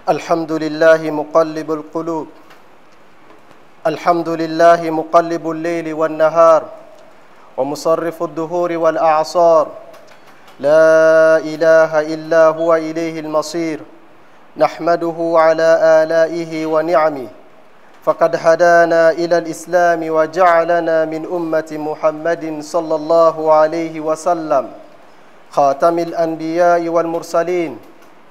الحمد لله مقلب القلوب. الحمد لله مقلب الليل والنهار ومصرف الدهور والأعصار. لا إله إلا هو إليه المصير. نحمده على آلائه ونعمه، فقد هدانا إلى الإسلام وجعلنا من أمة محمد صلى الله عليه وسلم، خاتم الأنبياء والمرسلين،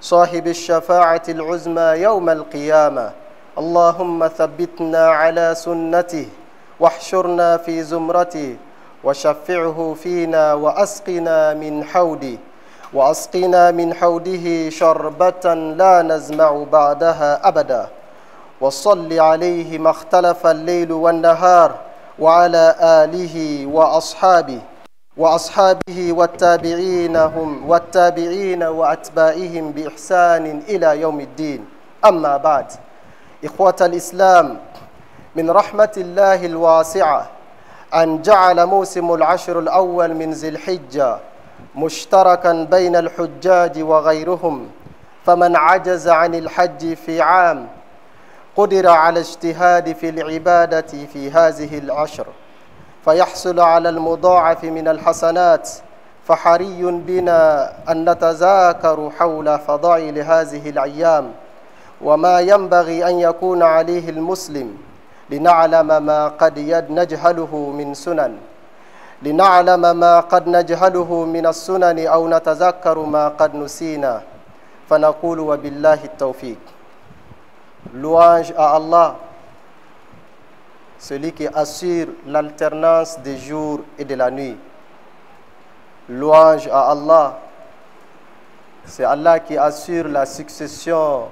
صاحب الشفاعة العظمى يوم القيامة. اللهم ثبتنا على سنته واحشرنا في زمرته وشفعه فينا وأسقنا من حوده شربة لا نزمع بعدها أبدا. وصل عليه ما اختلف الليل والنهار وعلى آله وأصحابه والتابعين وأتباعهم بإحسان إلى يوم الدين. أما بعد، إخوة الإسلام، من رحمة الله الواسعة أن جعل موسم العشر الأول من ذي الحجة مشتركا بين الحجاج وغيرهم، فمن عجز عن الحج في عام قدر على اجتهاد في العبادة في هذه العشر فيحصل على المضاعف من الحسنات. فحري بنا أن نتذاكر حول فضائل هذه الأيام وما ينبغي أن يكون عليه المسلم، لنعلم ما قد نجهله من السنن أو نتذكر ما قد نسينا، فنقول وبالله التوفيق. Louange à Allah, celui qui assure l'alternance des jours et de la nuit. Louange à Allah, c'est Allah qui assure la succession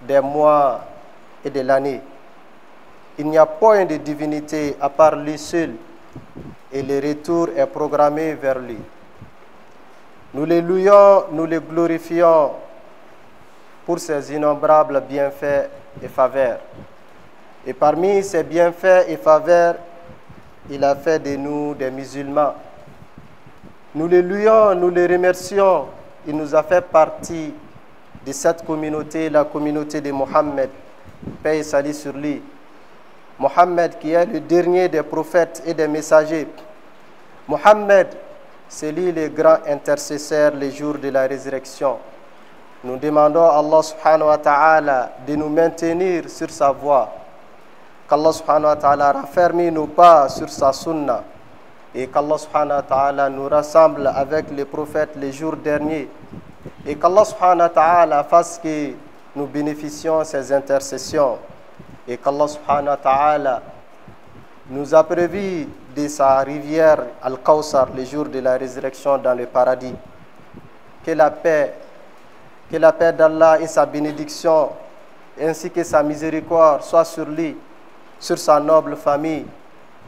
des mois et de l'année. Il n'y a point de divinité à part lui seul, et le retour est programmé vers lui. Nous les louons, nous les glorifions pour ses innombrables bienfaits et faveurs. Et parmi ces bienfaits et faveurs, il a fait de nous des musulmans. Nous les louons, nous les remercions. Il nous a fait partie de cette communauté, la communauté de Mohammed, paix et salut sur lui. Mohammed qui est le dernier des prophètes et des messagers. Mohammed, c'est lui le grand intercesseur le jour de la résurrection. Nous demandons à Allah subhanahu wa ta'ala de nous maintenir sur sa voie, qu'Allah subhanahu wa ta'ala raffermisse nos pas sur sa sunna, et qu'Allah subhanahu wa ta'ala nous rassemble avec les prophètes les jours derniers, et qu'Allah subhanahu wa ta'ala fasse que nous bénéficions de ses intercessions, et qu'Allah subhanahu wa ta'ala nous apprévie de sa rivière Al-Kawthar le jour de la résurrection dans le paradis. Que la paix d'Allah et sa bénédiction, ainsi que sa miséricorde, soient sur lui, sur sa noble famille,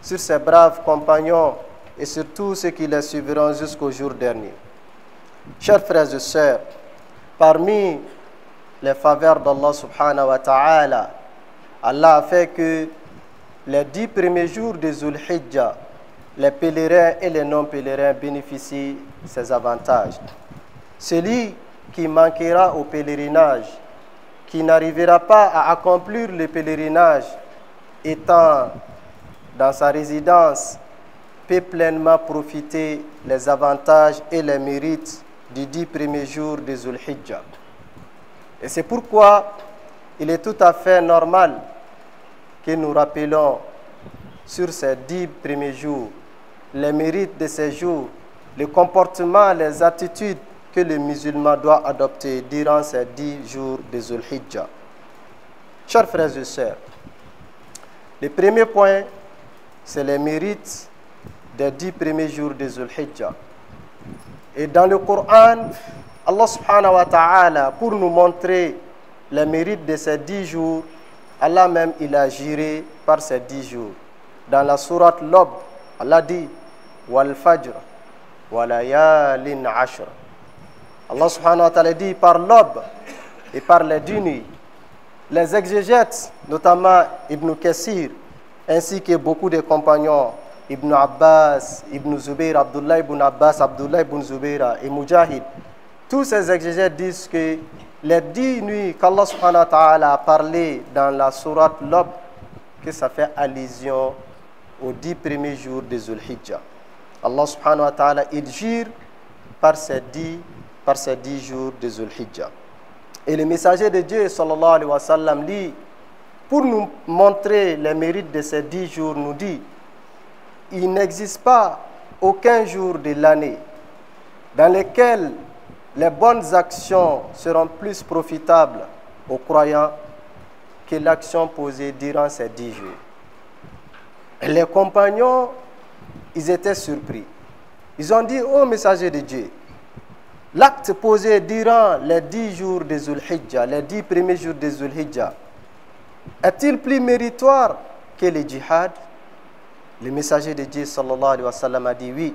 sur ses braves compagnons et sur tous ceux qui les suivront jusqu'au jour dernier. Chers frères et sœurs, parmi les faveurs d'Allah subhanahu wa ta'ala, Allah a fait que les 10 premiers jours de Dhul Hijjah, les pèlerins et les non-pèlerins bénéficient de ces avantages. Celui qui manquera au pèlerinage, qui n'arrivera pas à accomplir le pèlerinage, étant dans sa résidence, peut pleinement profiter des avantages et les mérites des 10 premiers jours de Dhul Hijjah. Et c'est pourquoi il est tout à fait normal que nous rappelons sur ces 10 premiers jours les mérites de ces jours, le comportement, les attitudes que le musulman doit adopter durant ces 10 jours de Dhul Hijjah. Chers frères et sœurs, le premier point, c'est les mérites des 10 premiers jours de Dhul Hijjah. Et dans le Coran, Allah subhanahu wa ta'ala, pour nous montrer les mérites de ces 10 jours, Allah même, il a juré par ces 10 jours. Dans la sourate Lob, Allah dit « Wal fajr, wa layalin ashr ». Allah subhanahu wa ta'ala dit par l'aube et par les 10 nuits. Les exégètes, notamment Ibn Kassir, ainsi que beaucoup de compagnons, Ibn Abbas, Ibn Zubayr, Abdullah ibn Abbas, Abdullah ibn Zubayr et Mujahid, tous ces exégètes disent que les 10 nuits qu'Allah subhanahu wa ta'ala a parlé dans la sourate Lob, que ça fait allusion aux 10 premiers jours de Zulhijjah. Allah subhanahu wa ta'ala, il jure par ces 10 jours de Zulhijjah. Et le messager de Dieu, sallallahu alayhi wa sallam, lui, pour nous montrer les mérites de ces 10 jours, nous dit, il n'existe pas aucun jour de l'année dans lequel les bonnes actions seront plus profitables aux croyants que l'action posée durant ces 10 jours. Les compagnons, ils étaient surpris. Ils ont dit, ô messager de Dieu, l'acte posé durant les 10 jours de Zulhijjah, les 10 premiers jours de Zulhijjah, est-il plus méritoire que le djihad? Le messager de Dieu sallallahu alayhi wa sallam a dit oui.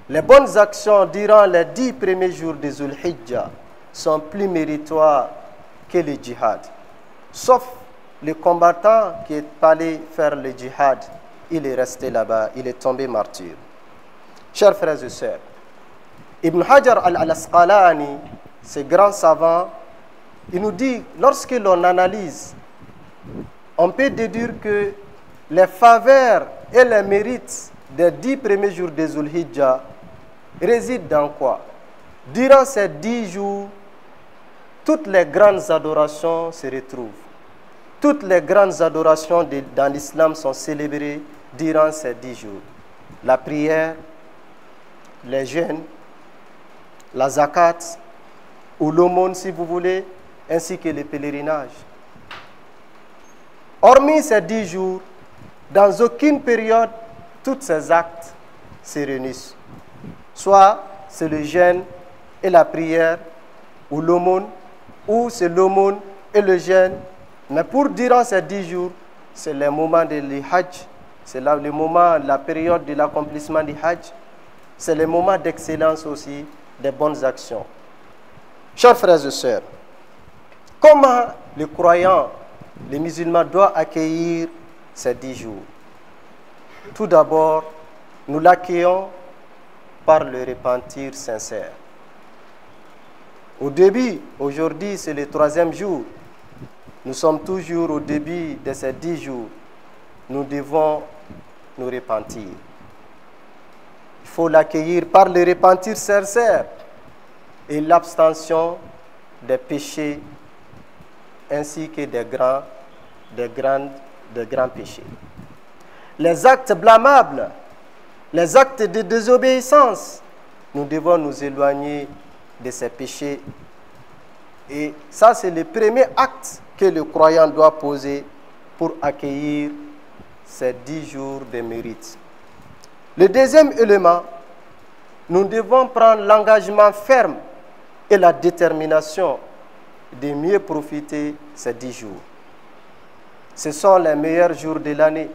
Les bonnes actions durant les 10 premiers jours de Zulhijjah sont plus méritoires que le djihad. Sauf le combattant qui est allé faire le djihad, il est resté là-bas, il est tombé martyr. Chers frères et sœurs, Ibn Hajar al-Asqalani, ce grand savant, il nous dit, lorsque l'on analyse, on peut déduire que les faveurs et les mérites des 10 premiers jours de Zulhijjah résident dans quoi? Durant ces 10 jours, toutes les grandes adorations se retrouvent. Toutes les grandes adorations dans l'islam sont célébrées durant ces 10 jours. La prière, les jeûnes, la zakat, ou l'aumône si vous voulez, ainsi que les pèlerinages. Hormis ces 10 jours, dans aucune période, tous ces actes se réunissent. Soit c'est le jeûne et la prière, ou l'aumône, ou c'est l'aumône et le jeûne. Mais pour durant ces 10 jours, c'est le moment de l'Hajj, c'est le moment, la période de l'accomplissement du Hajj, c'est le moment d'excellence aussi des bonnes actions. Chers frères et sœurs, comment les croyants, les musulmans doivent accueillir ces 10 jours? Tout d'abord, nous l'accueillons par le repentir sincère. Au début, aujourd'hui c'est le 3e jour, nous sommes toujours au début de ces 10 jours, nous devons nous repentir. Il faut l'accueillir par le repentir sincère et l'abstention des péchés ainsi que des grands péchés. Les actes blâmables, les actes de désobéissance, nous devons nous éloigner de ces péchés. Et ça, c'est le premier acte que le croyant doit poser pour accueillir ces 10 jours de mérite. Le deuxième élément, nous devons prendre l'engagement ferme et la détermination de mieux profiter ces 10 jours. Ce sont les meilleurs jours de l'année.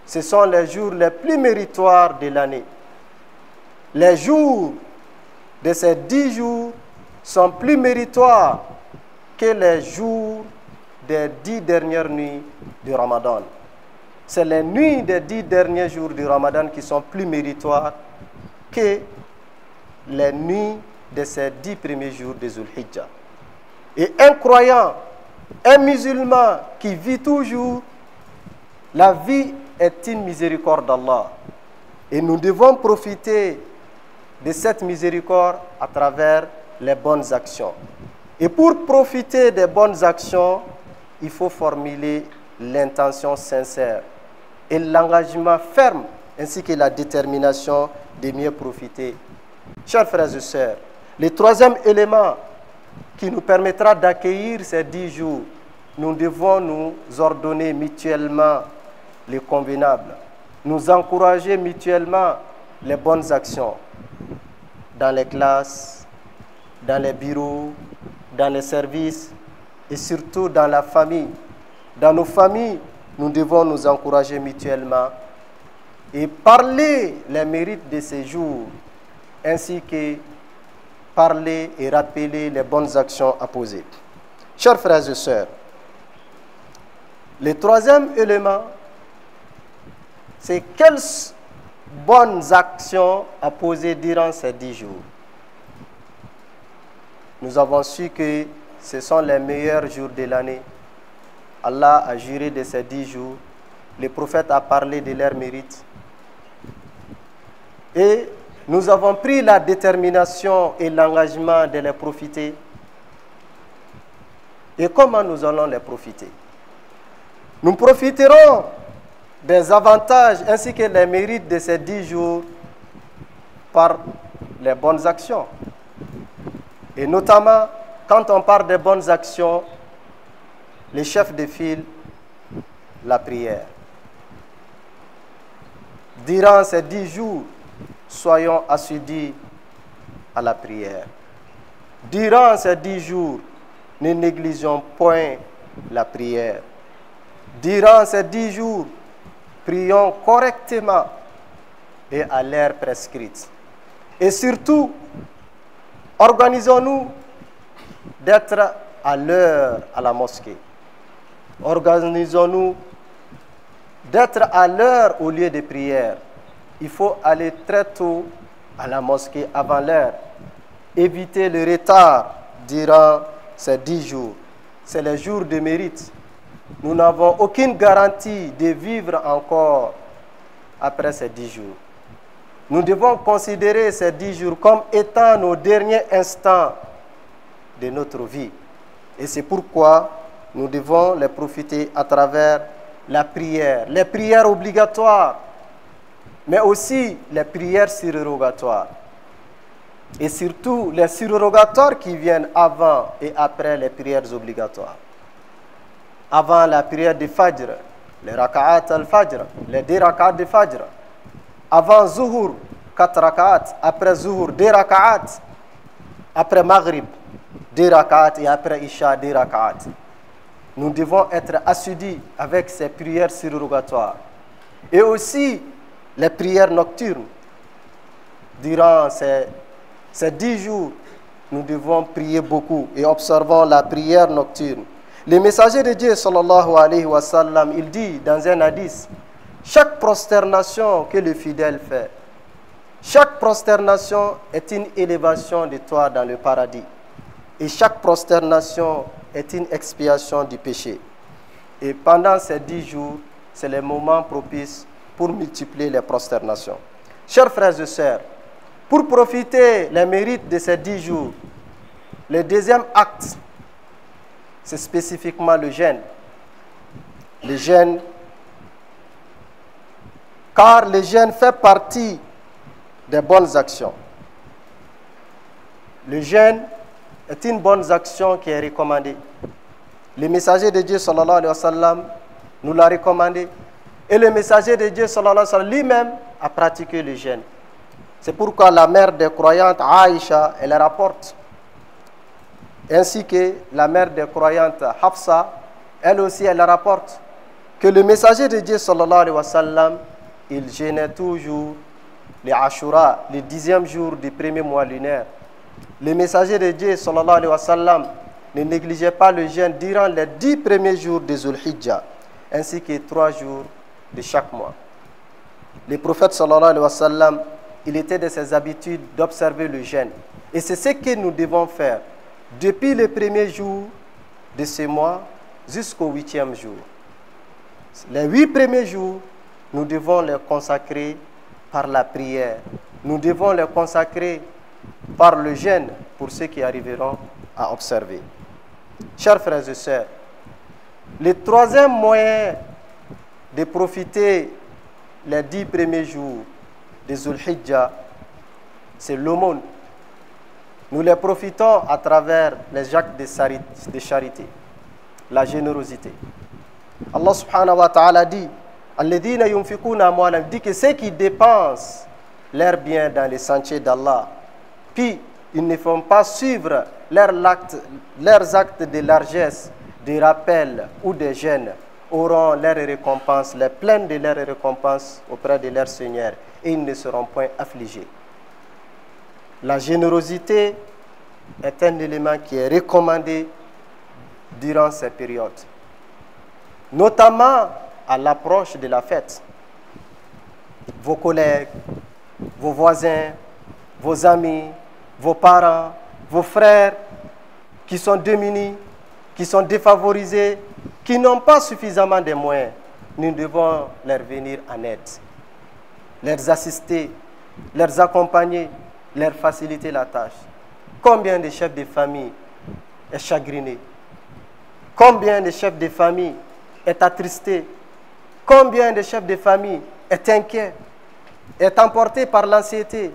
Ce sont les jours les plus méritoires de l'année. Les jours de ces 10 jours sont plus méritoires que les jours des 10 dernières nuits du Ramadan. C'est les nuits des 10 derniers jours du Ramadan qui sont plus méritoires que les nuits de ces 10 premiers jours de Zulhijjah. Et un croyant, un musulman qui vit toujours, la vie est une miséricorde d'Allah. Et nous devons profiter de cette miséricorde à travers les bonnes actions. Et pour profiter des bonnes actions, il faut formuler l'intention sincère et l'engagement ferme, ainsi que la détermination de mieux profiter. Chers frères et sœurs, le troisième élément qui nous permettra d'accueillir ces 10 jours, nous devons nous ordonner mutuellement les convenables, nous encourager mutuellement les bonnes actions dans les classes, dans les bureaux, dans les services et surtout dans la famille. Dans nos familles, nous devons nous encourager mutuellement et parler les mérites de ces jours, ainsi que parler et rappeler les bonnes actions à poser. Chers frères et sœurs, le troisième élément, c'est quelles bonnes actions à poser durant ces 10 jours. nous avons su que ce sont les meilleurs jours de l'année. Allah a juré de ces 10 jours. Le prophète a parlé de leur mérite. Et nous avons pris la détermination et l'engagement de les profiter. Et comment nous allons les profiter? Nous profiterons des avantages ainsi que les mérites de ces 10 jours par les bonnes actions. Et notamment, quand on parle des bonnes actions, les chefs de file, la prière. Durant ces 10 jours, soyons assidus à la prière. Durant ces 10 jours, ne négligeons point la prière. Durant ces 10 jours, prions correctement et à l'heure prescrite. Et surtout, organisons-nous d'être à l'heure à la mosquée. Organisons-nous d'être à l'heure au lieu de prière. Il faut aller très tôt à la mosquée avant l'heure. Éviter le retard durant ces 10 jours. C'est les jours de mérite. Nous n'avons aucune garantie de vivre encore après ces 10 jours. Nous devons considérer ces 10 jours comme étant nos derniers instants de notre vie. Et c'est pourquoi nous devons les profiter à travers la prière, les prières obligatoires, mais aussi les prières surrogatoires. Et surtout les surrogatoires qui viennent avant et après les prières obligatoires. Avant la prière de Fajr, les raka'at al-Fajr, les 2 raka'at de Fajr. Avant Zuhur, 4 raka'at. Après Zuhur, 2 raka'at. Après Maghrib, 2 raka'at. Et après Isha, 2 raka'at. Nous devons être assidus avec ces prières surrogatoires. Et aussi les prières nocturnes. Durant ces 10 jours, nous devons prier beaucoup et observons la prière nocturne. Le messager de Dieu, sallallahu alayhi wa sallam, il dit dans un hadith, chaque prosternation que le fidèle fait, chaque prosternation est une élévation de toi dans le paradis. Et chaque prosternation est une expiation du péché. Et pendant ces 10 jours, c'est le moment propice pour multiplier les prosternations. Chers frères et sœurs, pour profiter les mérites de ces 10 jours, le deuxième acte, c'est spécifiquement le jeûne. Le jeûne, car le jeûne fait partie des bonnes actions. Le jeûne est une bonne action qui est recommandée. Le messager de Dieu, sallallahu alayhi wa sallam, nous l'a recommandé. Et le messager de Dieu, sallallahu alayhi wa sallam, lui-même a pratiqué le jeûne. C'est pourquoi la mère des croyantes, Aïcha, elle rapporte, ainsi que la mère des croyantes, Hafsa, elle aussi, elle rapporte que le messager de Dieu, sallallahu alayhi wa sallam, il jeûnait toujours les Ashura, le 10e jour du premier mois lunaire. Le messager de Dieu, sallallahu alayhi wa sallam, ne négligeait pas le jeûne durant les 10 premiers jours de Zulhijjah, ainsi que 3 jours de chaque mois. Le prophète, sallallahu alayhi wa sallam, il était de ses habitudes d'observer le jeûne. Et c'est ce que nous devons faire depuis le premier jour de ce mois jusqu'au 8e jour. Les 8 premiers jours, nous devons les consacrer par la prière. Nous devons les consacrer par le jeûne pour ceux qui arriveront à observer. Chers frères et sœurs, le troisième moyen de profiter les 10 premiers jours de Zulhijjah, c'est l'aumône. Nous les profitons à travers les actes de charité, la générosité. Allah subhanahu wa ta'ala dit, Alladhina yunfikuna amwalahum, dit que ceux qui dépensent leurs biens dans les sentiers d'Allah, puis ils ne font pas suivre leurs actes de largesse, de rappel ou de jeûne, auront leurs récompenses, les pleines de leurs récompenses auprès de leur Seigneur, et ils ne seront point affligés. La générosité est un élément qui est recommandé durant ces périodes, notamment à l'approche de la fête. Vos collègues, vos voisins, vos amis, vos parents, vos frères, qui sont démunis, qui sont défavorisés, qui n'ont pas suffisamment de moyens. Nous devons leur venir en aide, leur assister, leur accompagner, leur faciliter la tâche. Combien de chefs de famille est chagriné? Combien de chefs de famille est attristé? Combien de chefs de famille est inquiet, est emporté par l'anxiété?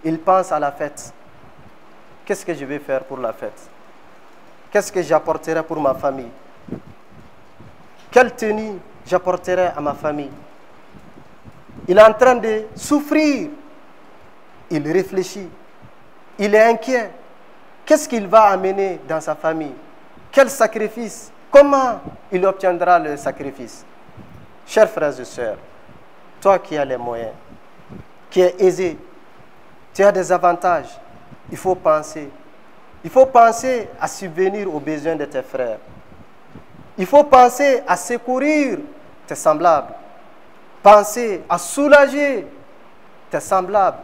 Il pense à la fête. Qu'est-ce que je vais faire pour la fête? Qu'est-ce que j'apporterai pour ma famille? Quelle tenue j'apporterai à ma famille? Il est en train de souffrir. Il réfléchit. Il est inquiet. Qu'est-ce qu'il va amener dans sa famille? Quel sacrifice? Comment il obtiendra le sacrifice? Chers frères et sœurs, toi qui as les moyens, qui es aisé, tu as des avantages, il faut penser. Il faut penser à subvenir aux besoins de tes frères. Il faut penser à secourir tes semblables. Penser à soulager tes semblables.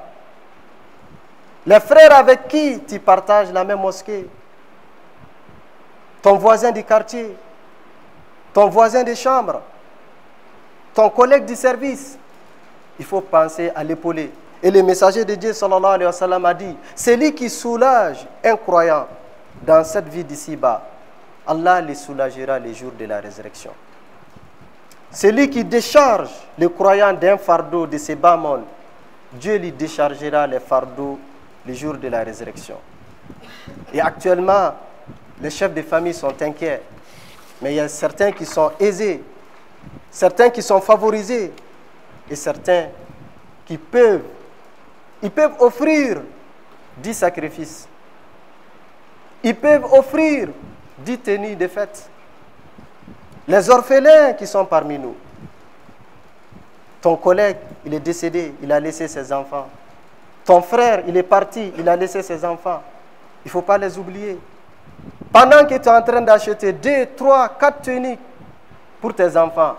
Les frères avec qui tu partages la même mosquée. Ton voisin du quartier. Ton voisin de chambre. Ton collègue du service. Il faut penser à l'épauler. Et le messager de Dieu, sallallahu alayhi wa sallam, a dit, celui qui soulage un croyant dans cette vie d'ici-bas, Allah les soulagera les jours de la résurrection. Celui qui décharge le croyant d'un fardeau de ce bas monde, Dieu lui déchargera les fardeaux les jours de la résurrection. Et actuellement, les chefs de famille sont inquiets, mais il y a certains qui sont aisés, certains qui sont favorisés, et certains qui peuvent offrir 10 sacrifices. Ils peuvent offrir 10 tenues de fête. Les orphelins qui sont parmi nous. Ton collègue, il est décédé, il a laissé ses enfants. Ton frère, il est parti, il a laissé ses enfants. Il ne faut pas les oublier. Pendant que tu es en train d'acheter 2, 3, 4 tenues pour tes enfants,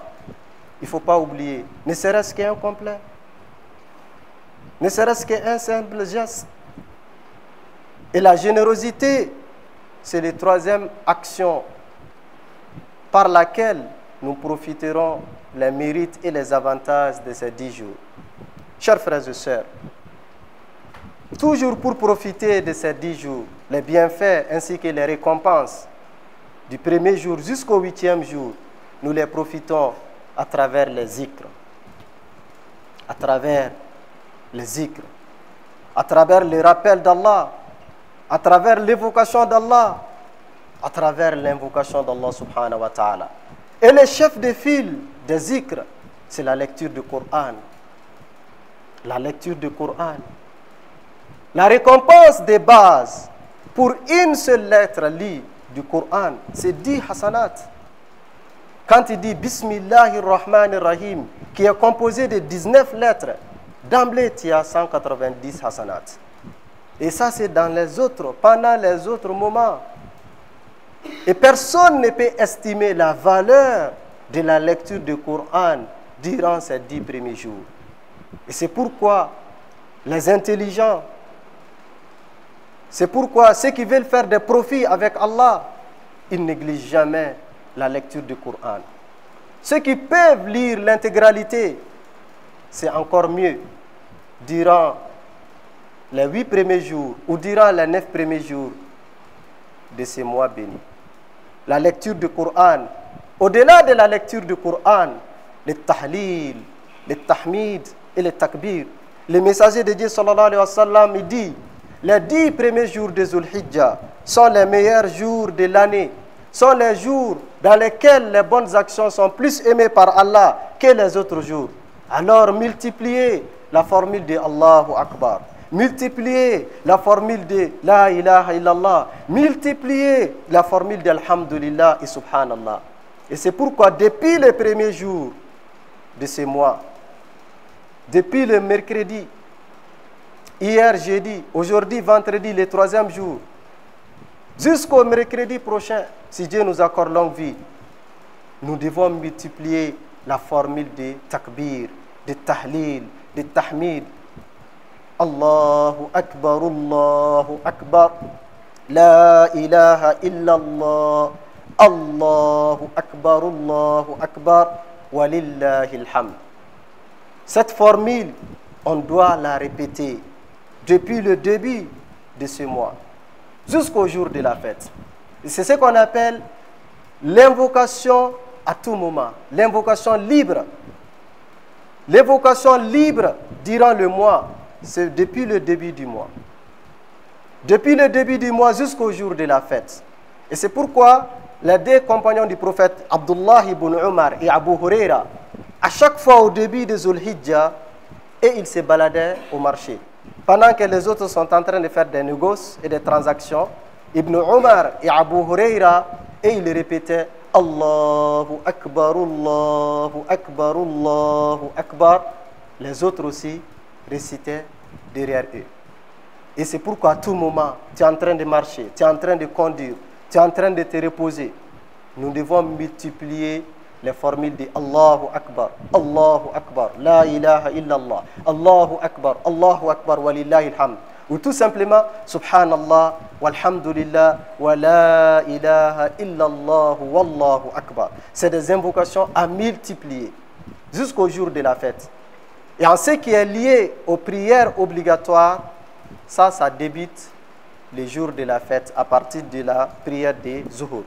il ne faut pas oublier, ne serait-ce qu'un complet. Ne serait-ce qu'un simple geste. Et la générosité, c'est la troisième action par laquelle nous profiterons les mérites et les avantages de ces 10 jours. Chers frères et sœurs, toujours pour profiter de ces 10 jours, les bienfaits ainsi que les récompenses du premier jour jusqu'au 8e jour, nous les profitons à travers les zikrs, à travers les zikrs, à travers le rappel d'Allah, à travers l'évocation d'Allah, à travers l'invocation d'Allah subhanahu wa ta'ala. Et le chef de file des zikrs, c'est la lecture du Coran. La lecture du Coran. La récompense de base pour une seule lettre lue du Coran, c'est 10 hasanat. Quand il dit Bismillahirrahmanirrahim, qui est composé de 19 lettres, d'emblée, tu as 190 hasanat. Et ça, c'est dans les autres, pendant les autres moments. Et personne ne peut estimer la valeur de la lecture du Coran durant ces 10 premiers jours. Et c'est pourquoi les intelligents, c'est pourquoi ceux qui veulent faire des profits avec Allah, ils négligent jamais la lecture du Coran. Ceux qui peuvent lire l'intégralité, c'est encore mieux durant les 8 premiers jours ou durant les 9 premiers jours de ces mois bénis. La lecture du Coran, au-delà de la lecture du Coran, le tahlil, le tahmid et le takbir. Le messager de Dieu sallallahu alayhi wa sallam, il dit, les 10 premiers jours de Zulhijjah sont les meilleurs jours de l'année, sont les jours dans lesquels les bonnes actions sont plus aimées par Allah que les autres jours. Alors multipliez la formule de Allahu Akbar. Multipliez la formule de La ilaha illallah. Multipliez la formule de Alhamdulillah et Subhanallah. Et c'est pourquoi depuis les premiers jours de ce mois, depuis le mercredi, hier jeudi, aujourd'hui vendredi, le 3e jour, jusqu'au mercredi prochain, si Dieu nous accorde longue vie, nous devons multiplier la formule de takbir, de tahlil, de tahmid. Allahu Akbar, Allahu Akbar. La ilaha illallah, Allahu Akbar, walillahi alhamd. Cette formule, on doit la répéter depuis le début de ce mois jusqu'au jour de la fête. C'est ce qu'on appelle l'invocation à tout moment, l'invocation libre. L'invocation libre durant le mois, c'est depuis le début du mois. Depuis le début du mois jusqu'au jour de la fête. Et c'est pourquoi les deux compagnons du prophète, Abdullah ibn Umar et Abu Huraira, à chaque fois au début de Zul Hijjah, et ils se baladaient au marché. Pendant que les autres sont en train de faire des négoces et des transactions, Ibn Umar et Abu Huraira, et ils répétaient Allahu Akbar, Allahu Akbar, Allahu Akbar. Les autres aussi récitaient derrière eux. Et c'est pourquoi à tout moment, tu es en train de marcher, tu es en train de conduire, tu es en train de te reposer. Nous devons multiplier les formules de Allahu Akbar, La ilaha illallah, Allahu Akbar, walillahi alhamd. Ou tout simplement, Subhanallah, walhamdulillah, wa la ilaha illallah, wallahu Akbar. C'est des invocations à multiplier jusqu'au jour de la fête. Et en ce qui est lié aux prières obligatoires, ça débute le jour de la fête à partir de la prière de Zuhur.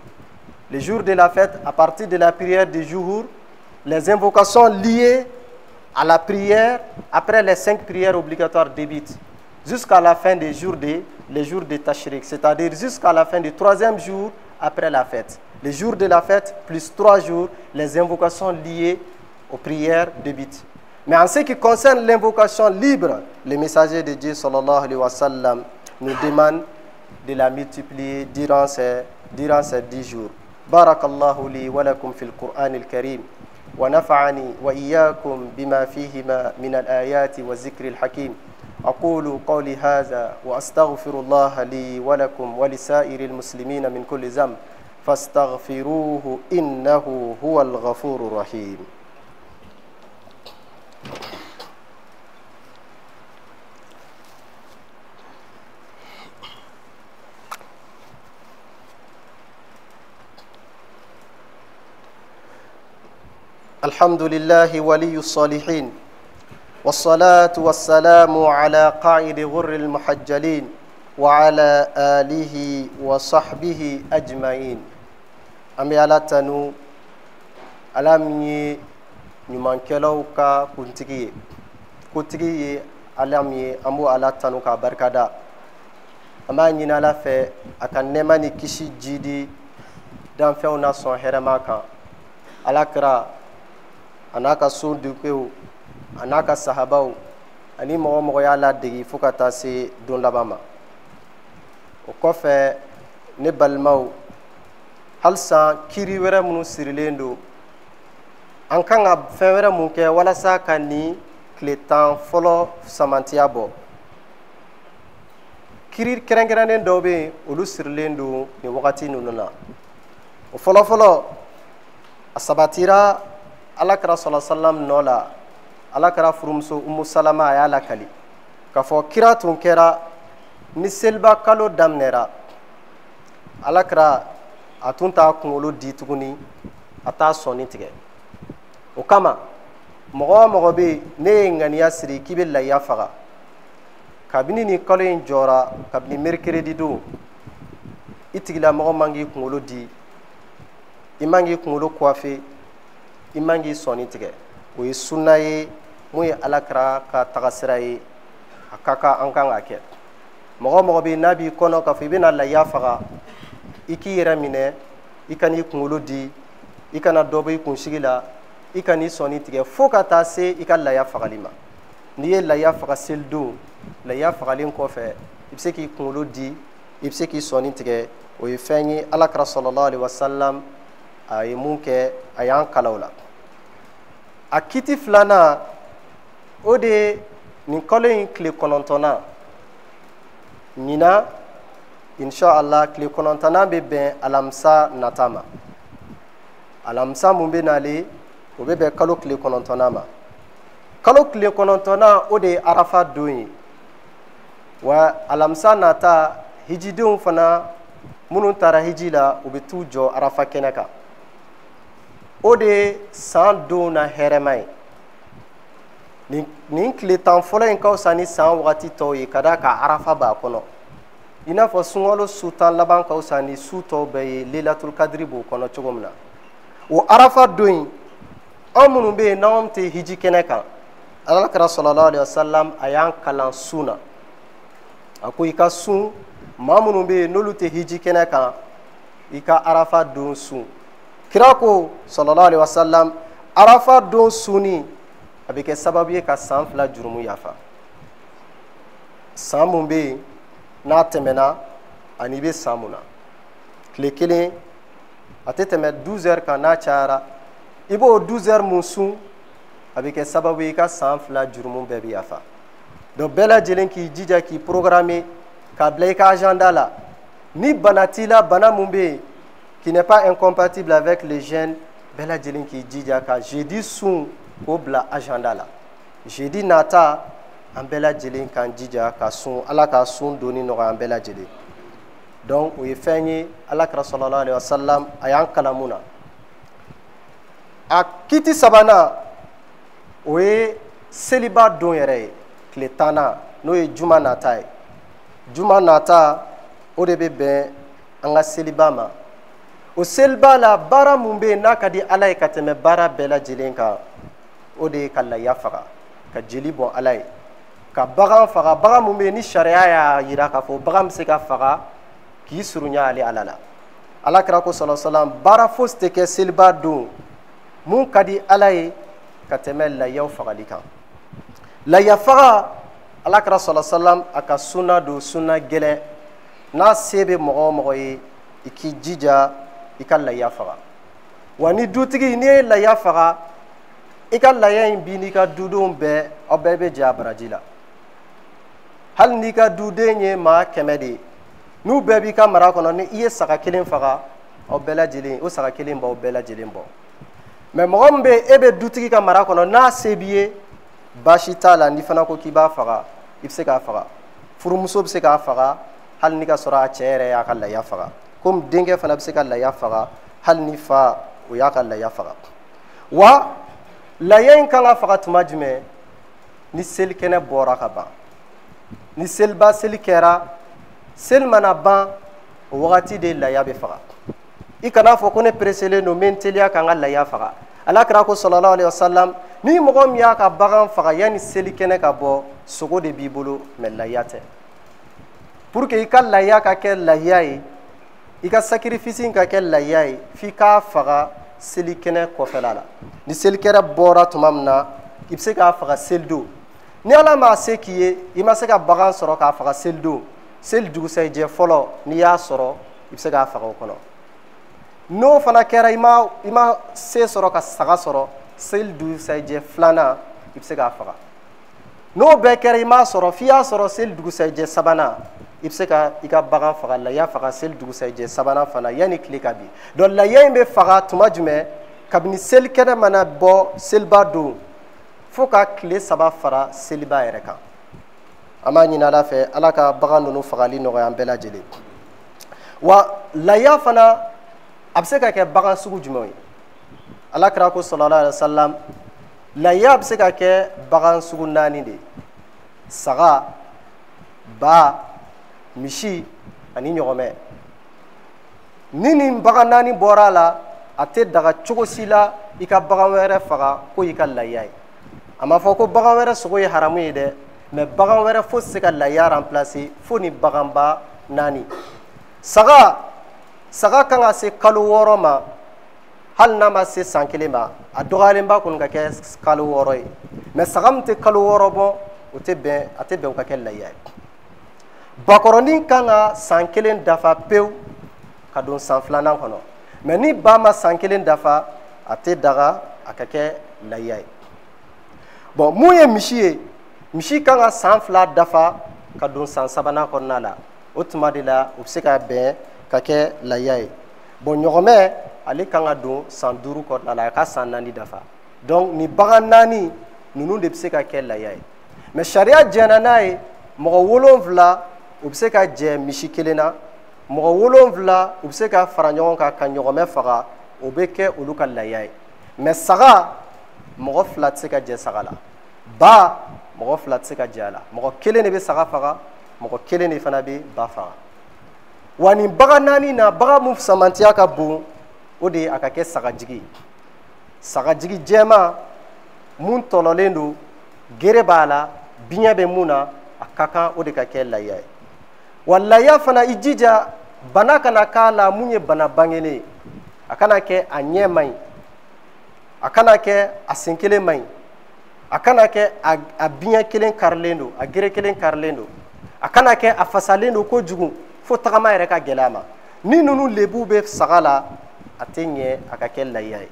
Le jour de la fête, à partir de la prière de Zuhur, les invocations liées à la prière, après les 5 prières obligatoires débutent, jusqu'à la fin des jours de Tashrik, c'est-à-dire jusqu'à la fin du 3e jour après la fête. Le jour de la fête, plus 3 jours, les invocations liées aux prières débutent. Mais en ce qui concerne l'invocation libre, le messager de Dieu sallallahu alayhi wa sallam nous demande de la multiplier durant ces 10 jours. Barakallahu li wa lakum fil Qur'an al-Karim wa nafa'ani wa iyyakum bima fihima min al-ayati wa zikri al-hakim. أقول قولي هذا وأستغفر الله لي ولكم ولسائر المسلمين من كل ذنب فاستغفروه إنه هو الغفور الرحيم. الحمد لله ولي الصالحين والصلاة والسلام على قائد غر المحجلين وعلى آله وصحبه أجمعين. أمي على تنو ألامي نمانكلو كا كنتكي ألامي أمو على تنو كا بركدا أما نينا في أكن نماني كشي جيدي دام فيونا صن هرماكا على كرا أناكا سون دوكيو anaka sahabaw ani mɔgɔ y'a ladegi fo ka taa se don laban ma. O kɔfɛ ne balimaw, halisa kiri wɛrɛ minnu sirilen don, an kan ka fɛn wɛrɛ mun kɛ walasa ka ni tile 10 fɔlɔ samantiya bɔ. Kiri kɛrɛnkɛrɛnnen dɔw bɛ yen olu sirilen don nin wagati ninnu na. O fɔlɔfɔlɔ a sabatira Alakira sallallahu alaihi wasallam nɔ la. Alakira furumuso Umu Salama a y'a lakali k'a fɔ kira tun kɛra ni seliba kalo daminɛra Alakira a tun t'a kunkolo di tuguni a t'a sɔnni tigɛ. O kama mɔgɔ o mɔgɔ bɛ yen ne ye ŋaniya siri k'i bɛ lahiya faga kabini nin kalo in jɔra kabini mercredi don i tigilamɔgɔ man k'i kunkolo di, i man k'i kunkolo coiffer, i man k'i sɔnni tigɛ. O ye sunna ye mun ye Alakira ka tagasira ye, a ka kan an kan ka kɛ. Mɔgɔ o mɔgɔ bɛ yen n'a b'i kɔnɔ k'a fɔ i bɛna lahiya faga, i k'i yɛrɛ minɛ, i kan'i kunkolo di, i kana dɔ bɔ i kunsigi la, i kan'i sɔnni tigɛ fo ka taa se i ka lahiya fagali ma. N'i ye lahiya faga selidon, lahiya fagalen kɔfɛ i bɛ se k'i kunkolo di, i bɛ se k'i sɔnni tigɛ. O ye fɛn ye Alakira sallallahu alaihi wasallam a ye mun kɛ, a y'an kala o la. A kiti filanan o de nin kalo in tile 9nan ɲinan inshallah tile 9nan bɛ bɛn alamisa nata ma. Alamisa mun bɛ nalen o bɛ bɛn kalo tile 9nan ma. Kalo tile 9nan o de ye Arafa don ye, wa alamisa nata hijidenw fana minnu taara hiji la u bɛ t'u jɔ arafa kɛnɛ kan o de ye san don na hɛrɛma ye nin tile tan fɔlɔ in ka fisa ni san wagati tɔw ye ka d'a kan arafa b'a kɔnɔ i n'a fɔ sunkalo su tan laban ka fisa ni su tɔw bɛɛ ye leilatul kadiri b'o kɔnɔ cogo min na o arafa don in an minnu bɛ yen n'anw tɛ hiji kɛnɛ kan alakira sallallahu alaihi wasallam a y'an kalan sun na a ko i ka sun maa minnu bɛ yen n'olu tɛ hiji kɛnɛ kan i ka arafa don sun kira ko sallallahu alaihi wasallam arafa don sunni a bɛ kɛ sababu ye ka san 2 jurumu yafa san mun bɛ yen n'a tɛmɛna ani bɛ san mun na tile kelen a tɛ tɛmɛ 12 heures kan n'a cayara i b'o 12 heures mun sun a bɛ kɛ sababu ye i ka san 2 jurumu bɛɛ bɛ yafa donc bɛɛ lajɛlen k'i jija k'i programmer k'a bila i ka agenda la ni bana t'i la bana mun bɛ yen qui n'est pas incompatible avec les gènes bɛɛ lajɛlen k'i jija ka jeudi sun k'o bila agenda la jeudi nata an bɛɛ lajɛlen k'an jija ka sun ala ka sun donni nɔgɔya an bɛɛ lajɛlen donc o ye fɛn ye alakira sallallahu alaihi wasallam a y'an kalan mun na a kiti sabanan o ye seliba don yɛrɛ ye tile 10nan n'o ye juma nata ye juma nata o de bɛ bɛn an ka seliba ma o seliba la baara mun bɛ yen n'a ka di ala ye ka tɛmɛ baara bɛɛ lajɛlen kan o de ye ka laya faga ka jeli bɔn ala ye ka bagan faga bagan mun bɛ yen ni sariya y'a jira k'a fɔ bagan bɛ se ka faga k'i surunya ale ala la alakira ko sallallahu alaihi wasallam baara fosi tɛ kɛ seliba don mun ka di ala ye ka tɛmɛ layaw fagali kan laya faga alakira sallallahu alaihi wasallam a ka sunna don sunna gɛlɛn n'a se bɛ mɔgɔ o mɔgɔ ye i k'i jija i ka laya faga wa ni dutigi n'i ye laya faga i ka laya in bi n'i ka dudenw bɛɛ aw bɛɛ bɛ jɛ a baraji la hali n'i ka duden ye maa 100 de ye n'u bɛɛ b'i ka mara kɔnɔ ni i ye saga 1 faga aw bɛɛ lajɛlen o saga 1 b'aw bɛɛ lajɛlen bɔ mais mɔgɔ min bɛ e bɛ dutigi ka mara kɔnɔ n'a se b'i ye baasi t'a la n'i fana ko k'i b'a faga i bɛ se k'a faga furumuso bɛ se k'a faga hali ni ka sɔrɔ a cɛ yɛrɛ y'a ka laya faga komi denkɛ fana bɛ se ka laya faga hali ni fa o y'a ka laya faga wa laya in kan ka faga tuma jumɛn ni selikɛnɛ bɔra ka ban ni seliba seli kɛra seli mana ban o wagati de laya bɛ faga i kana fɔ ko ne pereselen don n bɛ n teliya ka n ka laya faga alakira ko sallallahu alaihi wasallam ni mɔgɔ min y'a ka bagan faga yanni selikɛnɛ ka bɔ sogo de b'i bolo mais laya tɛ pour que i ka laya ka kɛ laya ye i ka sacrifice ka kɛ laya ye f'i k'a faga selikɛnɛ kɔfɛla la ni selikɛnɛ bɔra tuma min na i bɛ se k'a faga selidon ni ala m'a se k'i ye i ma se ka bagan sɔrɔ k'a faga selidon seli dugusɛjɛ fɔlɔ n'i y'a sɔrɔ i bɛ se k'a faga o kɔnɔ n'o fana kɛra i ma se sɔrɔ ka saga sɔrɔ seli dugusɛjɛ filanan i bɛ se k'a faga n'o bɛɛ kɛra i m'a sɔrɔ f'i y'a sɔrɔ seli dugusɛjɛ sabanan i bɛ se ka i ka bagan faga laya faga seli dugusɛjɛ sabanan fana yanni tile ka bin donc laya in bɛ faga tuma jumɛn kabini selikɛnɛ mana bɔ seliba don fo ka tile 3 fara seliba yɛrɛ kan an b'a ɲini ala fɛ ala ka bagan ninnu fagali nɔgɔya an bɛɛ lajɛlen wa laya fana a bɛ se ka kɛ bagan sugu jumɛn ye alakira ko sallallahu alaihi wasallam laya bɛ se ka kɛ bagan sugu 4 de saga ba misi ani ɲɔgɔmɛ ni nin bagan 4 bɔra a la a tɛ daga cogo si la i ka bagan wɛrɛ faga ko i ka laya ye a ma fɔ ko bagan wɛrɛ sogo ye haramu ye dɛ mais bagan wɛrɛ fo se ka laya remplacer fo ni baganba 4 saga kan ka se kalo 6 ma hali n'a ma se san 1 ma a dɔgɔyalenba kɔni ka kɛ kalo 6 ye mais saga min tɛ kalo 6 bɔ a tɛ bɛn o ka kɛ laya ye bakɔrɔnin kan ka san 1 dafa pewu ka don san 2nan kɔnɔ mais ni ba ma san 1 dafa a tɛ daga a ka kɛ laya ye bon mun ye misi ye misi kan ka san 2 dafa ka don san 3nan kɔnɔna la o tuma de la o bɛ se ka bɛn ka kɛ laya ye bon ɲɔgɔmɛ ale kan ka don san 5 kɔnɔna la a ka san 4 dafa donc ni bagan 4 ninnu de bɛ se ka kɛ laya ye mais sariya jɛnna n'a ye mɔgɔ 7 u bɛ se ka jɛ misi kelen na mɔgɔ 7 u bɛ se ka fara ɲɔgɔn kan ka ɲɔgɔmɛ faga o bɛ kɛ olu ka lahiya ye mais saga mɔgɔ 2 tɛ se ka jɛ saga la ba mɔgɔ 2 tɛ se ka jɛ a la mɔgɔ 1 de bɛ saga faga mɔgɔ 1 de fana bɛ ba faga wa nin bagan 4 na bagan mun samantiya ka bon o de a ka kɛ sagajigi sagajigi jɛma mun tɔlɔlen don gere b'a la biɲɛ bɛ mun na a ka kan o de ka kɛ lahiya ye wa lahiya fana i jija bana kana k'a la mun ye bana bangenen a kana kɛ a ɲɛ man ɲi a kana kɛ a sen kelen man ɲi a kana kɛ a biɲɛ kelen karilen don a gere kelen karilen don a kana kɛ a fasalen don kojugu fo tagama yɛrɛ ka gɛlɛya ma ni ninnu lebu bɛ saga la a tɛ ɲɛ a ka kɛ lahiya ye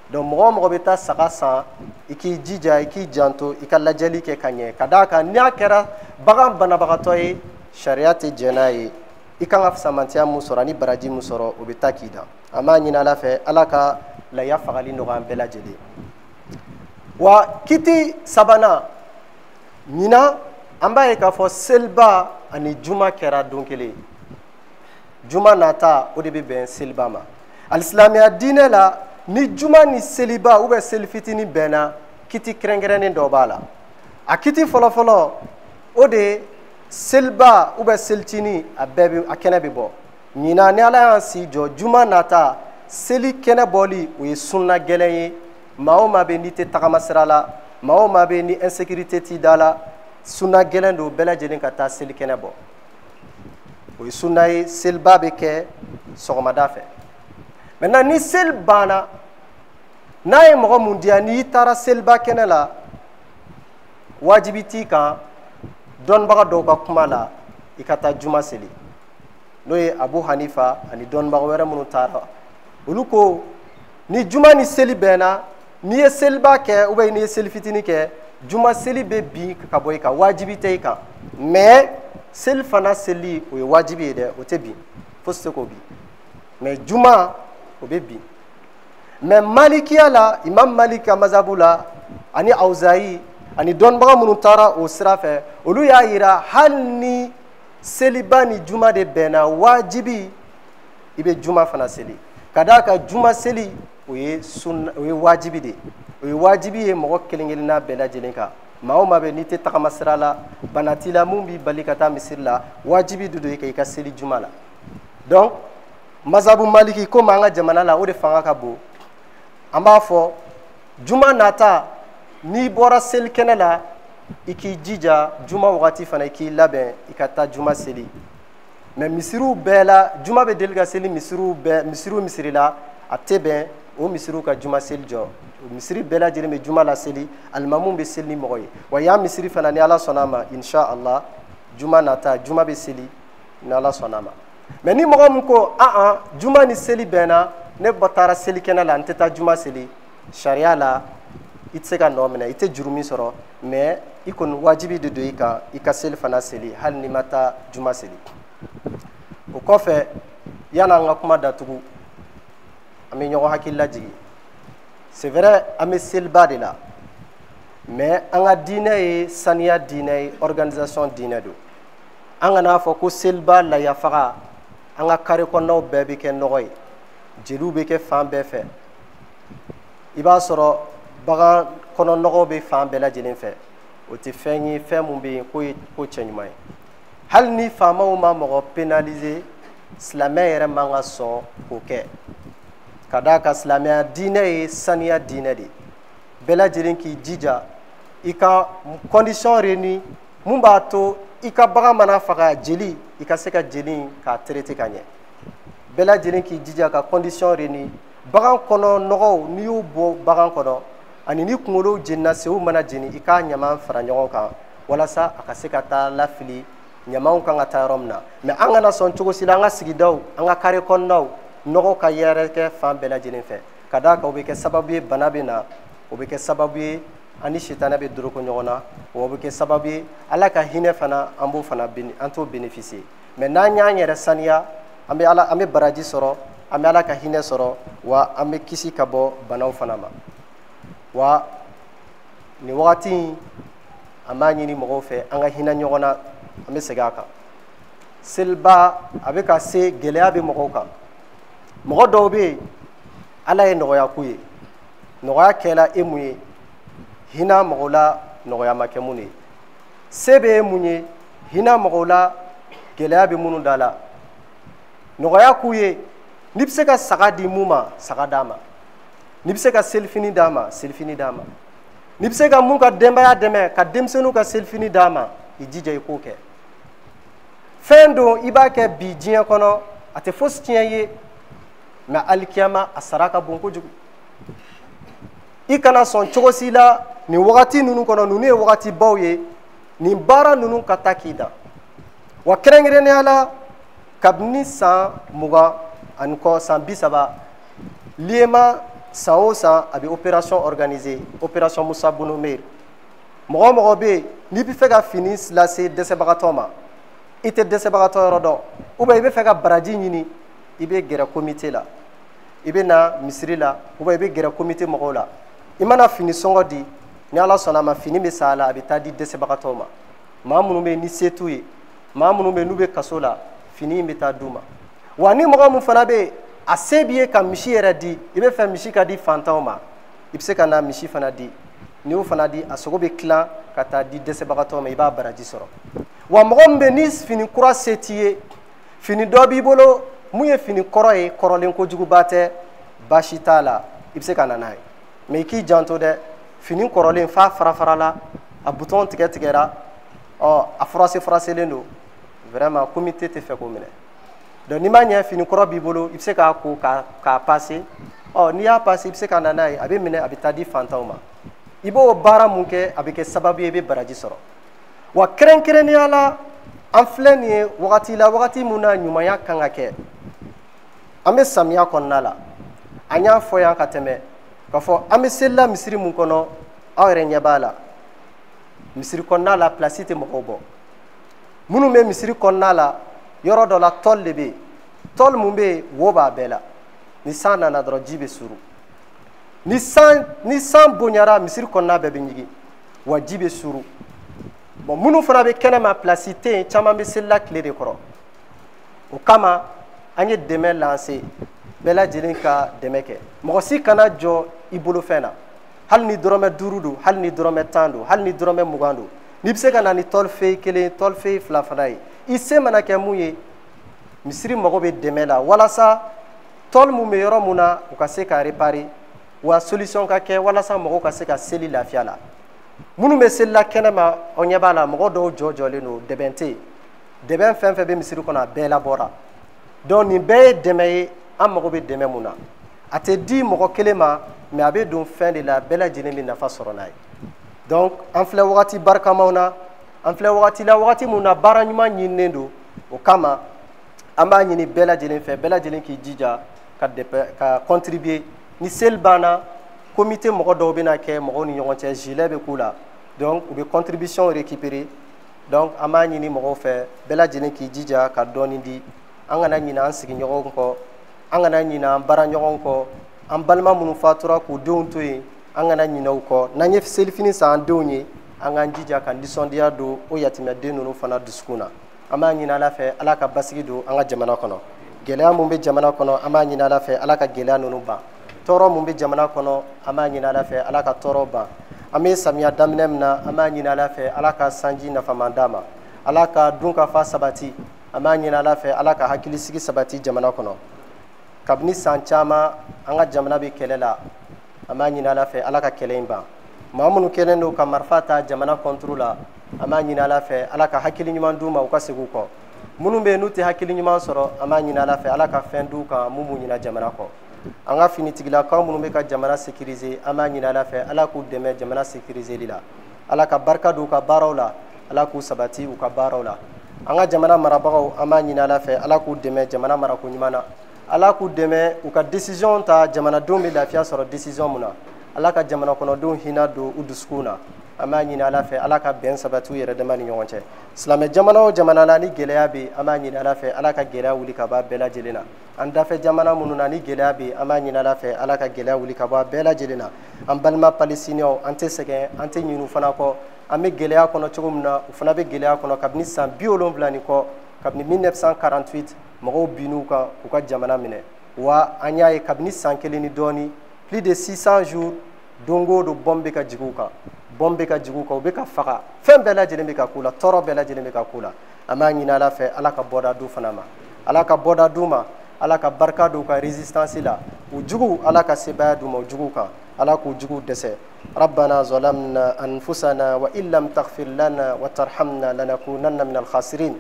donc mɔgɔ o mɔgɔ bɛ taa saga san i k'i jija i k'i janto i ka lajɛli kɛ ka ɲɛ ka d'a kan n'a kɛra bagan banabagatɔ ye sariya tɛ jɛn n'a ye i kan ka samantiya mun sɔrɔ ani baraji mun sɔrɔ o bɛ taa k'i da an b'a ɲini ala fɛ ala ka lahiya fagali nɔgɔya an bɛɛ lajɛlen wa kiti sabanan ɲinan an b'a ye k'a fɔ seliba ani juma kɛra don kelen juma nata o de bɛ bɛn seliba ma alisilamɛya diinɛ la ni juma ni seliba ou bien seli fitini bɛnna kiti kɛrɛnkɛrɛnnen dɔ b'a la a kiti fɔlɔfɔlɔ o de seliba ou bien selitini a kɛnɛ bɛ bɔ ɲinan ni ala y'an si jɔ juma nata seli kɛnɛ bɔli o ye sunna gɛlɛn ye maa o maa bɛ n'i tɛ tagama sira la maa o maa bɛ ni insécurité t'i da la sunna gɛlɛn don bɛɛ lajɛlen ka taa seli kɛnɛ bɔ o ye sunna ye seliba bɛ kɛ sɔgɔmada fɛ maintenant ni seli banna n'a ye mɔgɔ mun diya n'i taara seliba kɛnɛ la wajibi t'i kan dɔnnibaga dɔw ka kuma la i ka taa juma seli n'o ye abu hanifa ani dɔnnibaga wɛrɛ minnu taara olu ko ni juma ni seli bɛnna n'i ye seliba kɛ ou bien n'i ye seli fitini kɛ juma seli bɛ bin ka bɔ i kan wajibi tɛ i kan mais seli fana seli o ye wajibi ye dɛ o tɛ bin fosi tɛ k'o bin mais juma o bɛ bin mais malikiya la imam malik ka mazabu la ani awzayi ani dɔnnibaga minnu taara o sira fɛ olu y'a yira hali ni seliba ni juma de bɛnna wajibi i bɛ juma fana seli ka d'a kan juma seli o ye wajibi de o ye wajibi ye mɔgɔ kelen kelenna bɛɛ lajɛlen kan maa o maa bɛ n'i tɛ tagama sira la bana t'i la mun b'i bali ka taa misiri la wajibi de don i kan i ka seli juma la donc mazabu maliki komi an ka jamana la o de fanga ka bon an b'a fɔ juma nata n'i bɔra seli kɛnɛ la i k'i jija juma wagati fana i k'i labɛn i ka taa juma seli mais misiriw bɛɛ la juma bɛ deli ka seli misiriw misiri la a tɛ bɛn o misiriw ka juma seli jɔ misiri bɛɛ lajɛlen bɛ juma la seli alimamuw bɛ seli ni mɔgɔ ye wa yan misiri fana ni ala sɔnna a ma inshallah juma nata juma bɛ seli ni ala sɔnna a ma mais ni mɔgɔ min ko juma ni seli bɛnna ne taara seli kɛnɛ la n tɛ taa juma seli sariya la i tɛ se ka nɔ minɛ i tɛ juru min sɔrɔ mais i kɔni wajibi de don i kan i ka seli fana seli hali n'i ma taa juma seli o kɔfɛ yan'an ka kuma datugu an bɛ ɲɔgɔn hakili lajigi c'est vrai an bɛ seliba de la mais an ka diinɛ ye saniya diinɛ ye organisation diinɛ don an kana fɔ ko seliba layafaga an ka kare kɔnɔnaw bɛɛ bɛ kɛ nɔgɔ ye jeliw bɛ kɛ fan bɛɛ fɛ i b'a sɔrɔ bagan kɔnɔ nɔgɔ bɛ fan bɛɛ lajɛlen fɛ o tɛ fɛn ye fɛn mun bɛ yen k'o ye ko cɛɲuman ye hali ni faamaw ma mɔgɔ pénaliser silamɛ yɛrɛ man ka sɔn k'o kɛ ka d'a kan silamɛya diinɛ ye saniya diinɛ de bɛɛ lajɛlen k'i jija i ka condition réunie mun b'a to i ka bagan mana faga jeli i ka se ka jeli k'a traiter ka ɲɛ bɛɛ lajɛlen k'i jija ka condition réunie bagan kɔnɔ nɔgɔw n'i y'u bɔ bagan kɔnɔ ani ni kunkolo jenina sew mana jeni i k'a ɲama fara ɲɔgɔn kan walasa a ka se ka taa lafili ɲamaw kan ka taa yɔrɔ min na mais an kana sɔn cogo si la an ka sigidaw an ka kare kɔnɔnaw nɔgɔ ka yɛrɛkɛ fan bɛɛ lajɛlen fɛ ka d'a kan o bɛ kɛ sababu ye bana bɛ na o bɛ kɛ sababu ye ani sitanɛ bɛ doroko ɲɔgɔn na wa o bɛ kɛ sababu ye ala ka hinɛ fana an b'o fana an t'o bénéficier mais n'an y'an yɛrɛ saniya an bɛ baraji sɔrɔ an bɛ ala ka hinɛ sɔrɔ wa an bɛ kisi ka bɔ banaw fana ma wa nin wagati in an b'a ɲini mɔgɔw fɛ an ka hinɛ ɲɔgɔn na an bɛ segin a kan seliba a bɛ ka se gɛlɛya bɛ mɔgɔw kan mɔgɔ dɔw bɛ yen ala ye nɔgɔya k'u ye nɔgɔya kɛla e mun ye hinɛ mɔgɔw la nɔgɔya ma kɛ mun ye se bɛ e mun ye hinɛ mɔgɔw la gɛlɛya bɛ minnu da la nɔgɔya k'u ye n'i bɛ se ka saga di mun ma saga d'a ma n'i bɛ se ka selifini d'a ma selifini d'a ma n'i bɛ se ka mun ka denbaya dɛmɛ ka denmisɛnninw ka selifini d'a ma i jija i k'o kɛ fɛn don i b'a kɛ bi diɲɛ kɔnɔ a tɛ fosi tiɲɛ ye mais alikiyama a sara ka bon kojugu i kana sɔn cogo si la nin wagati ninnu kɔnɔ ninnu ye wagati baw ye nin baara ninnu ka taa k'i dan wa kɛrɛnkɛrɛnnenya la kabini san 20 ani kɔ san 30 liema san o san a bɛ opération organisée opération Musa Bonomer mɔgɔ o mɔgɔ bɛ yen n'i bɛ fɛ ka fini lase dɛsɛbagatɔ ma i tɛ dɛsɛbagatɔ yɔrɔ dɔn ou bien i bɛ fɛ ka baraji ɲini i bɛ gɛrɛ comité la i bɛ na misiri la ou bien i bɛ gɛrɛ comité mɔgɔw la i mana fini sɔngɔ di ni ala sɔnna a ma fini bɛ san a la a bɛ taa di dɛsɛbagatɔw ma maa minnu bɛ yen ni se t'u ye maa minnu bɛ yen n'u bɛ kaso la fini in bɛ taa d'u ma wa ni mɔgɔ min fana bɛ yen a se b'i ye ka misi yɛrɛ di i bɛ fɛ misi ka di fantanw ma i bɛ se ka na misi fana di n'i y'o fana di a sogo bɛ tilan ka taa di dɛsɛbagatɔw ma i b'a baraji sɔrɔ wa mɔgɔ min bɛ yen ni fini kura se t'i ye fini dɔ b'i bolo mun ye fini kɔrɔ ye kɔrɔlen kojuguba tɛ baasi t'a la i bɛ se ka na n'a ye mais i k'i janto dɛ fini kɔrɔlen f'a fara-farala a bouton tigɛ-tigɛra a furase-furaselen don vraiment comité tɛ fɛ k'o minɛ donc n'i ma ɲɛ fini kɔrɔ b'i bolo i bɛ se k'a ko k'a passer n'i y'a passer i bɛ se ka na n'a ye a bɛ minɛ a bɛ taa di fantanw ma i b'o baara mun kɛ a bɛ kɛ sababu ye i bɛ baraji sɔrɔ wa kɛrɛnkɛrɛnnenya la an filɛ nin ye wagati la wagati mun na ɲumanya kan ka kɛ an bɛ samiya kɔnɔna la an y'a fɔ yan ka tɛmɛ k'a fɔ an bɛ selila misiri mun kɔnɔ aw yɛrɛ ɲɛ b'a la misiri kɔnɔna la place tɛ mɔgɔw bɔ minnu bɛ misiri kɔnɔna la yɔrɔ dɔ la tɔli de bɛ yen tɔli mun bɛ yen wo b'a bɛɛ la ni san nana dɔrɔn ji bɛ suru ni san bonyara misiri kɔnɔna bɛɛ bɛ ɲigi wa ji bɛ suru bon minnu fana bɛ kɛnɛma place tɛ yen caman bɛ selila tile de kɔrɔ o kama an ye dɛmɛ lancer bɛɛ lajɛlen ka dɛmɛ kɛ mɔgɔ si kana jɔ i bolofɛn na hali ni dɔrɔmɛ 5 don hali ni dɔrɔmɛ 10 don hali ni dɔrɔmɛ 20 don n'i bɛ se ka na ni tɔlife 1 tɔlife 2 fana ye i se mana kɛ mun ye misiri mago bɛ dɛmɛ la walasa tɔli mun bɛ yɔrɔ mun na u ka se ka réparer wa solution ka kɛ walasa mɔgɔw ka se ka seli lafiya la minnu bɛ selila kɛnɛma aw ɲɛ b'a la mɔgɔ dɔw jɔjɔlen don dɛbɛn tɛ yen dɛbɛn fɛn fɛn bɛ misiri kɔnɔ a bɛɛ labɔra donc nin bɛɛ ye dɛmɛ ye an mago bɛ dɛmɛ mun na a tɛ di mɔgɔ kelen ma mais a bɛ don fɛn de la bɛɛ lajɛlen bɛ nafa sɔrɔ n'a ye donc an filɛ wagati barikamaw na an filɛ wagati la wagati mun na baara ɲuman ɲininen don o kama an b'a ɲini bɛɛ lajɛlen fɛ bɛɛ lajɛlen k'i jija ka contribuer ni seli banna comité mɔgɔ dɔw bɛna kɛ mɔgɔw ni ɲɔgɔn cɛ gilet bɛ k'u la donc u bɛ contribution récupérer donc an b'a ɲini mɔgɔw fɛ bɛɛ lajɛlen k'i jija ka dɔɔni di an kana ɲinɛ an sigiɲɔgɔnw kɔ an kana ɲinɛ an baaraɲɔgɔnw kɔ an balima minnu fatura k'u denw to yen an kana ɲinɛ u kɔ n'an ye selifini san an denw ye an k'an jija ka nisɔndiya don o yatimɛden ninnu fana dusukun na an b'a ɲini ala fɛ ala ka basigi don an ka jamana kɔnɔ gɛlɛya mun bɛ jamana kɔnɔ an b'a ɲini ala fɛ ala ka gɛlɛya ninnu ban tɔɔrɔ mun bɛ jamana kɔnɔ an b'a ɲini ala fɛ ala ka tɔɔrɔ ban an bɛ samiya daminɛ min na an b'a ɲini ala fɛ ala ka sanji nafaman d'a ma ala ka dunkafa sabati an b'a ɲini ala fɛ ala ka hakilisigi sabati jamana kɔnɔ kabini san caman an ka jamana bɛ kɛlɛ la an b'a ɲini ala fɛ ala ka kɛlɛ in ban maa minnu kɛlen don ka marifa ta jamana kɔnturu la an b'a ɲini ala fɛ ala ka hakili ɲuman d'u ma u ka segin u kɔ minnu bɛ yen n'u tɛ hakili ɲuman sɔrɔ an b'a ɲini ala fɛ ala ka fɛn d'u kan mun b'u ɲina jamana kɔ an ka finitigilakaw minnu bɛ ka jamana sécuriser an b'a ɲini ala fɛ ala k'u dɛmɛ jamana sécuriseli la ala ka barika don u ka baaraw la ala k'u sabati u ka baaraw la an ka jamana marabagaw an b'a ɲini ala fɛ ala k'u dɛmɛ jamana marako ɲuman na ala k'u dɛmɛ u ka décision ta jamanadenw bɛ lafiya sɔrɔ décision mun na ala ka jamana kɔnɔdenw hinɛ don u dusukun na an b'a ɲini ala fɛ ala ka bɛn sabati u yɛrɛ dama ni ɲɔgɔn cɛ silamɛ jamana o jamana la ni gɛlɛya bɛ yen an b'a ɲini ala fɛ ala ka gɛlɛya wuli ka bɔ a bɛɛ lajɛlen na an dafɛ jamana minnu na ni gɛlɛya bɛ yen an b'a ɲini ala fɛ ala ka gɛlɛya wuli ka bɔ a bɛɛ lajɛlen na an balima palestiniyɛnw an tɛ sɛgɛn an tɛ ɲinɛ u fana kɔ an bɛ gɛlɛya kɔnɔ cogo min na u fana bɛ gɛlɛya kɔnɔ kabini san 70 nin kɔ kabini 1948 mɔgɔw bin'u kan k'u ka jamana minɛ wa an y'a ye kabini san kelen ni dɔɔni plus de 600 jours don o don bombe bɛ ka jigin u kan bombe bɛ ka jigin u kan u bɛ ka faga fɛn bɛɛ lajɛlen bɛ ka k'u la tɔɔrɔ bɛɛ lajɛlen bɛ ka k'u la an b'a ɲini Ala fɛ Ala ka bɔda d'u fana ma Ala ka bɔda d'u ma Ala ka barika d'u ka résistance la u jugu Ala ka sebaya d'u ma u jugu kan Ala k'u jugu dɛsɛ ربنا ظلمنا أنفسنا وإن لم تغفر لنا وترحمنا لنكونن من الخاسرين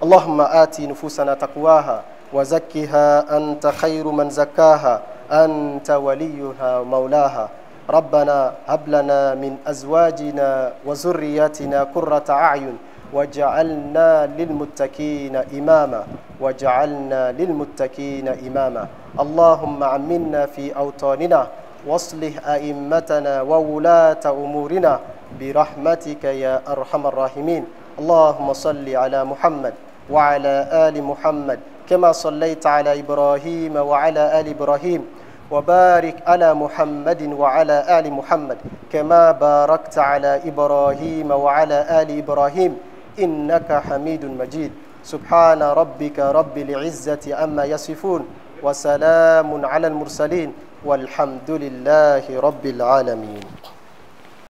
اللهم آت نفوسنا تقواها وزكها أنت خير من زكاها أنت وليها مولاها ربنا هب لنا من أزواجنا وذرياتنا قرة أعين وجعلنا للمتقين إماما اللهم عمنا في أوطاننا واصلح أئمتنا وولاة أمورنا برحمتك يا أرحم الراحمين اللهم صل على محمد وعلى آل محمد كما صليت على إبراهيم وعلى آل إبراهيم وبارك على محمد وعلى آل محمد كما باركت على إبراهيم وعلى آل إبراهيم إنك حميد مجيد سبحان ربك رب العزة أما يصفون وسلام على المرسلين والحمد لله رب العالمين